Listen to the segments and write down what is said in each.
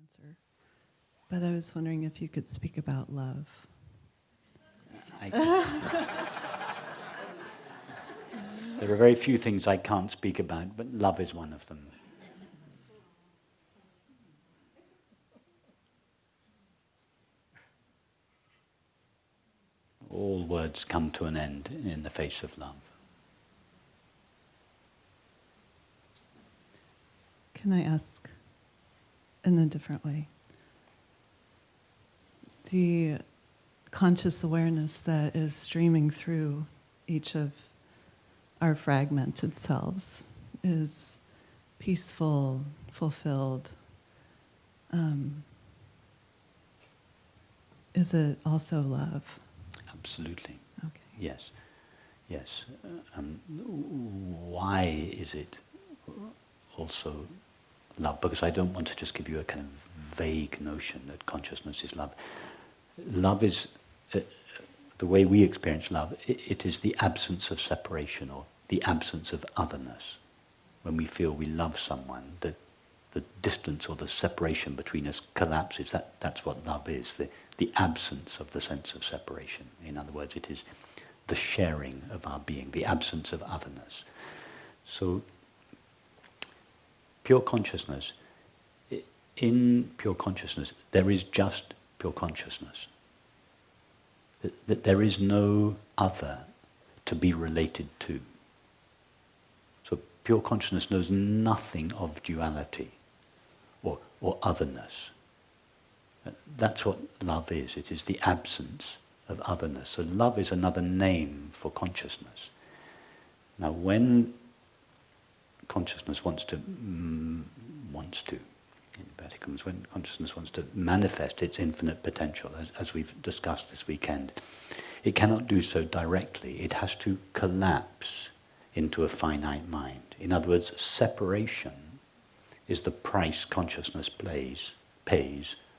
answer. But I was wondering if you could speak about love. There are very few things I can't speak about, but love is one of them. All words come to an end in the face of love. Can I ask in a different way? The conscious awareness that is streaming through each of our fragmented selves is peaceful, fulfilled. Is it also love? Absolutely. Okay. Yes. Yes. Why is it also love? Because I don't want to just give you a kind of vague notion that consciousness is love. Love is, the way we experience love, it is the absence of separation or the absence of otherness. When we feel we love someone, the distance or the separation between us collapses. That's what love is, the absence of the sense of separation. In other words, it is the sharing of our being, the absence of otherness. So, pure consciousness, in pure consciousness, there is just pure consciousness. That there is no other to be related to. So pure consciousness knows nothing of duality or otherness. That's what love is. It is the absence of otherness. So love is another name for consciousness. Now when consciousness wants to, in inverted commas, when consciousness wants to manifest its infinite potential, as we've discussed this weekend, it cannot do so directly. It has to collapse into a finite mind. In other words, separation is the price consciousness pays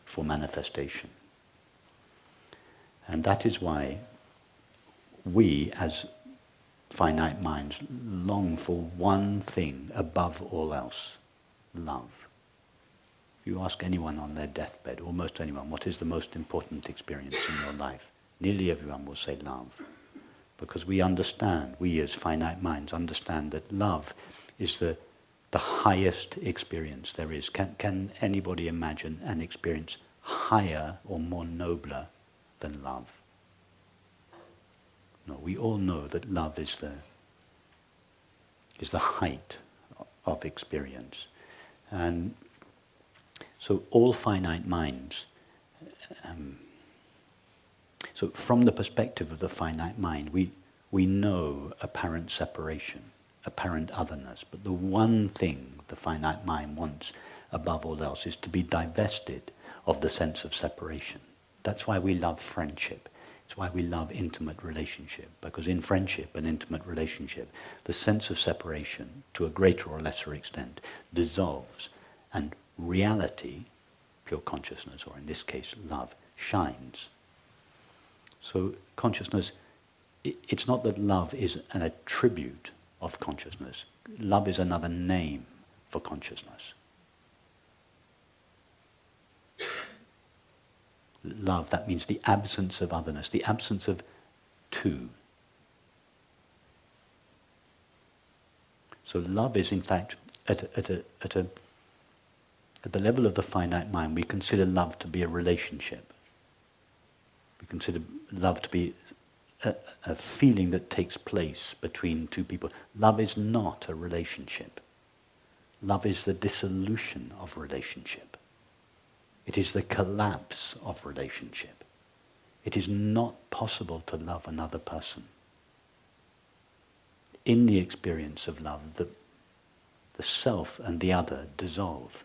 for manifestation. And that is why we, as finite minds, long for one thing above all else: love. If you ask anyone on their deathbed, almost anyone, what is the most important experience in your life? Nearly everyone will say love. Because we understand, we as finite minds understand that love is the highest experience there is. Can anybody imagine an experience higher or more nobler than love? No, we all know that love is the height of experience. And so all finite minds, so from the perspective of the finite mind, we know apparent separation, apparent otherness, but the one thing the finite mind wants above all else is to be divested of the sense of separation. That's why we love friendship. It's why we love intimate relationship, because in friendship and intimate relationship, the sense of separation, to a greater or lesser extent, dissolves, and reality, pure consciousness, or in this case love, shines. So consciousness, it's not that love is an attribute of consciousness. Love is another name for consciousness. Love, that means the absence of otherness, the absence of two. So love is in fact, at the level of the finite mind, we consider love to be a relationship. We consider love to be a feeling that takes place between two people. Love is not a relationship. Love is the dissolution of relationship. It is the collapse of relationship. It is not possible to love another person. In the experience of love, the self and the other dissolve.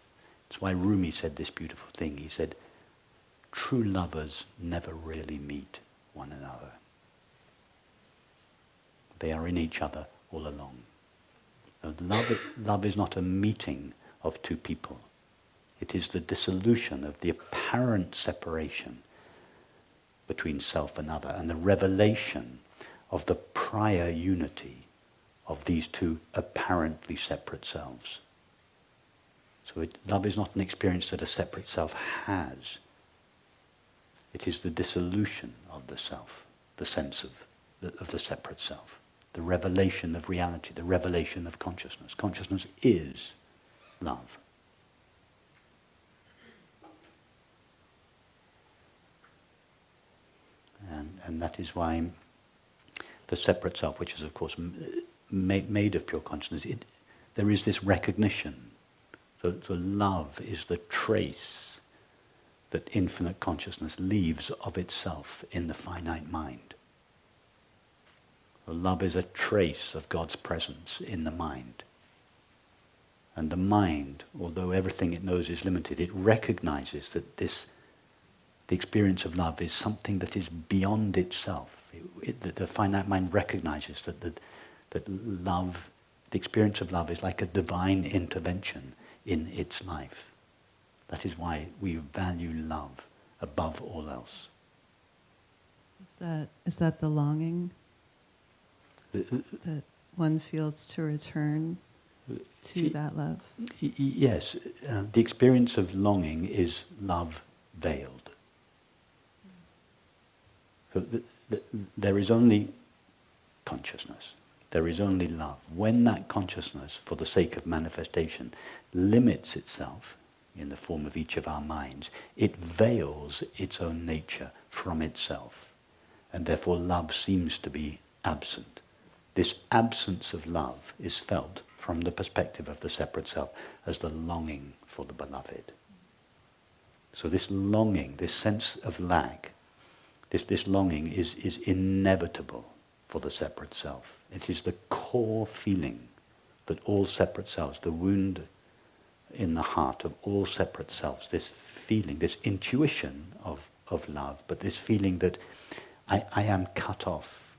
That's why Rumi said this beautiful thing. He said, true lovers never really meet one another. They are in each other all along. Love is not a meeting of two people. It is the dissolution of the apparent separation between self and other, and the revelation of the prior unity of these two apparently separate selves. So love is not an experience that a separate self has. It is the dissolution of the self, the sense of the separate self, the revelation of reality, the revelation of consciousness. Consciousness is love. And that is why the separate self, which is of course made of pure consciousness, there is this recognition. So love is the trace that infinite consciousness leaves of itself in the finite mind. So love is a trace of God's presence in the mind. And the mind, although everything it knows is limited, it recognizes that the experience of love is something that is beyond itself. The finite mind recognizes that love, the experience of love is like a divine intervention in its life. That is why we value love above all else. Is that the longing that one feels to return to that love? Yes, the experience of longing is love veiled. So there is only consciousness. There is only love. When that consciousness, for the sake of manifestation, limits itself in the form of each of our minds, it veils its own nature from itself. And therefore love seems to be absent. This absence of love is felt from the perspective of the separate self as the longing for the beloved. So this longing, this sense of lack, this longing is inevitable for the separate self. It is the core feeling that all separate selves, the wound in the heart of all separate selves, this feeling, this intuition of love, but this feeling that I am cut off.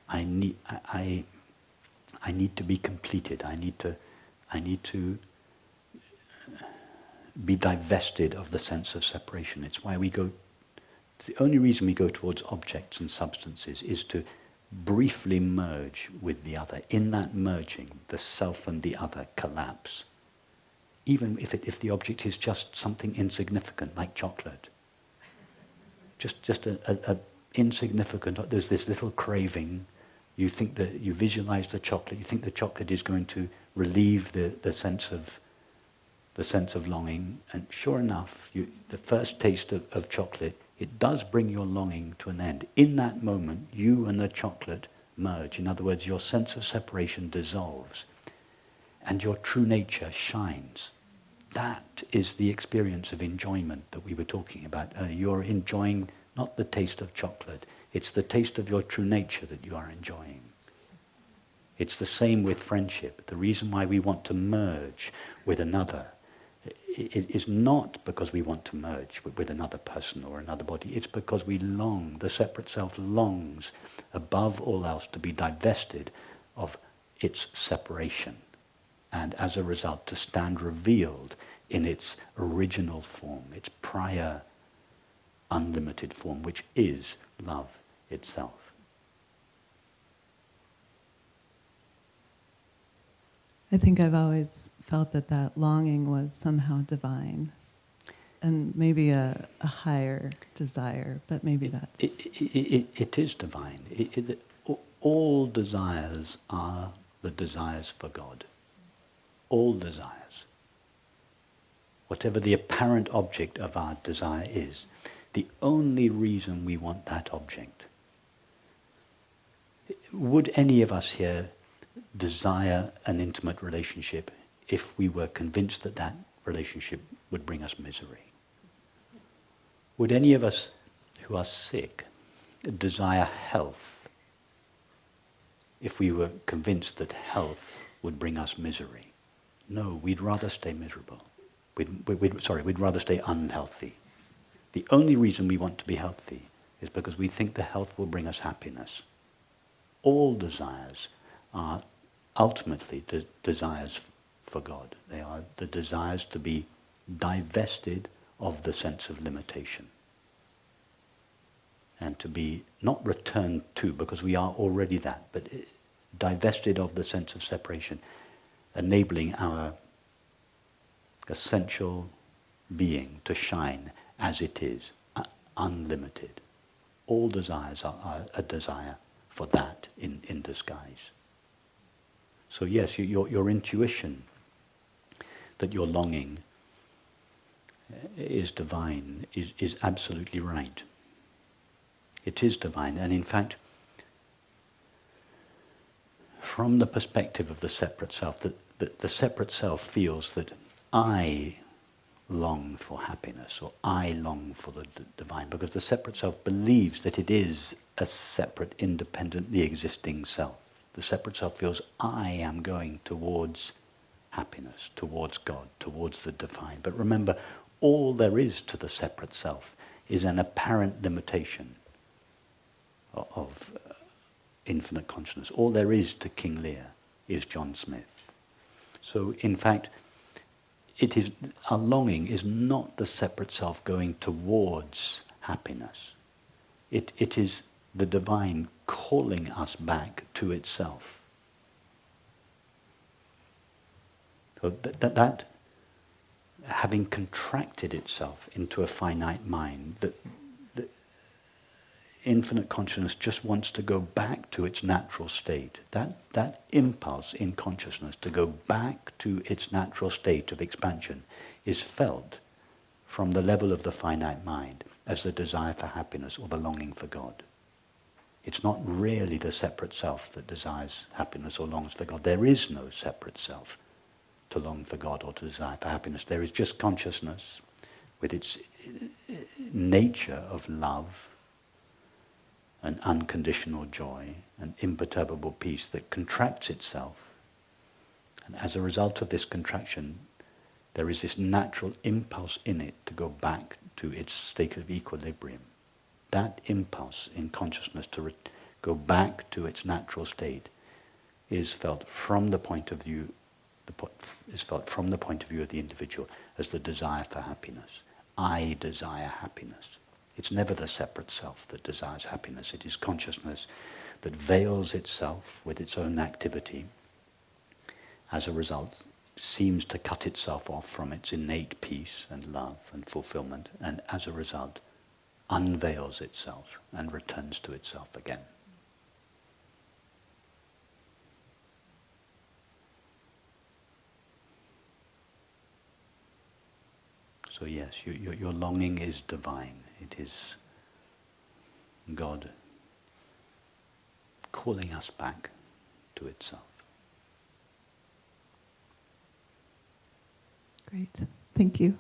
I need to be completed. I need to be divested of the sense of separation. It's why we go. The only reason we go towards objects and substances is to briefly merge with the other. In that merging, the self and the other collapse. Even if the object is just something insignificant, like chocolate. Just a insignificant, there's this little craving. You think that you visualize the chocolate. You think the chocolate is going to relieve the sense of longing. And sure enough, the first taste of chocolate, it does bring your longing to an end. In that moment, you and the chocolate merge. In other words, your sense of separation dissolves. And your true nature shines. That is the experience of enjoyment that we were talking about. You're enjoying not the taste of chocolate. It's the taste of your true nature that you are enjoying. It's the same with friendship. The reason why we want to merge with another is not because we want to merge with another person or another body. It's because we long, the separate self longs above all else to be divested of its separation. And as a result, to stand revealed in its original form, its prior unlimited form, which is love itself. I think I've always felt that longing was somehow divine, and maybe a higher desire, but maybe that's... It is divine. All desires are the desires for God. All desires. Whatever the apparent object of our desire is, the only reason we want that object. Would any of us here desire an intimate relationship if we were convinced that that relationship would bring us misery? Would any of us who are sick desire health if we were convinced that health would bring us misery? No, we'd rather stay miserable. We'd rather stay unhealthy. The only reason we want to be healthy is because we think the health will bring us happiness. All desires are ultimately desires for God. They are the desires to be divested of the sense of limitation. And to be not returned to, because we are already that, but divested of the sense of separation, enabling our essential being to shine as it is, unlimited. All desires are a desire for that in disguise. So yes, your intuition that your longing is divine is absolutely right. It is divine, and in fact, from the perspective of the separate self, the separate self feels that I long for happiness, or I long for the divine, because the separate self believes that it is a separate, independently existing self. The separate self feels I am going towards happiness, towards God, towards the divine. But remember, all there is to the separate self is an apparent limitation of infinite consciousness. All there is to King Lear is John Smith. So in fact, our longing is not the separate self going towards happiness. It is the divine calling us back to itself. So that having contracted itself into a finite mind, that infinite consciousness just wants to go back to its natural state. That impulse in consciousness to go back to its natural state of expansion is felt from the level of the finite mind as the desire for happiness or the longing for God. It's not really the separate self that desires happiness or longs for God. There is no separate self to long for God or to desire for happiness. There is just consciousness with its nature of love and unconditional joy and imperturbable peace that contracts itself. And as a result of this contraction, there is this natural impulse in it to go back to its state of equilibrium. That impulse in consciousness to go back to its natural state is felt from the point of view of the individual as the desire for happiness. I desire happiness. It's never the separate self that desires happiness. It is consciousness that veils itself with its own activity. As a result, seems to cut itself off from its innate peace and love and fulfillment, and as a result, unveils itself and returns to itself again. So yes, your longing is divine. It is God calling us back to itself. Great. Thank you.